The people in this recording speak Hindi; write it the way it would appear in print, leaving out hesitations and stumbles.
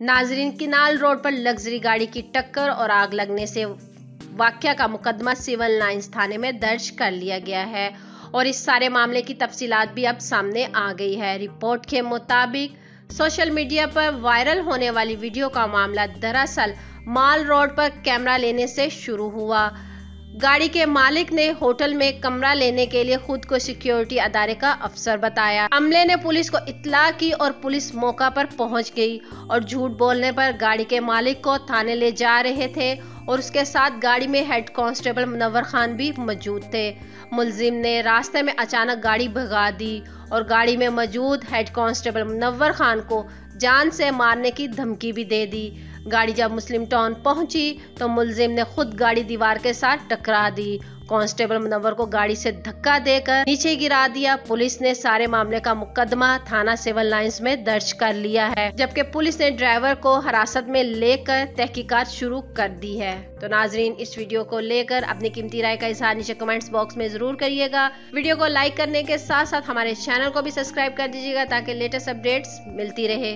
नाजरीन, किनाल रोड पर लग्जरी गाड़ी की टक्कर और आग लगने से वाकया का मुकदमा सिविल लाइंस थाने में दर्ज कर लिया गया है और इस सारे मामले की तफसीलात भी अब सामने आ गई है। रिपोर्ट के मुताबिक सोशल मीडिया पर वायरल होने वाली वीडियो का मामला दरअसल माल रोड पर कैमरा लेने से शुरू हुआ। गाड़ी के मालिक ने होटल में कमरा लेने के लिए खुद को सिक्योरिटी अदारे का अफसर बताया। अमले ने पुलिस को इत्तला की और पुलिस मौका पर पहुंच गई और झूठ बोलने पर गाड़ी के मालिक को थाने ले जा रहे थे और उसके साथ गाड़ी में हेड कांस्टेबल मुनव्वर खान भी मौजूद थे। मुलजिम ने रास्ते में अचानक गाड़ी भगा दी और गाड़ी में मौजूद हेड कांस्टेबल मुनव्वर खान को जान से मारने की धमकी भी दे दी। गाड़ी जब मुस्लिम टाउन पहुंची तो मुलजिम ने खुद गाड़ी दीवार के साथ टकरा दी। कांस्टेबल मुनव्वर को गाड़ी से धक्का देकर नीचे गिरा दिया। पुलिस ने सारे मामले का मुकदमा थाना सिविल लाइंस में दर्ज कर लिया है, जबकि पुलिस ने ड्राइवर को हिरासत में लेकर तहकीकात शुरू कर दी है। तो नाजरीन, इस वीडियो को लेकर अपनी कीमती राय का इजहार नीचे कमेंट्स बॉक्स में जरूर करिएगा। वीडियो को लाइक करने के साथ साथ हमारे चैनल को भी सब्सक्राइब कर दीजिएगा ताकि लेटेस्ट अपडेट्स मिलती रहे।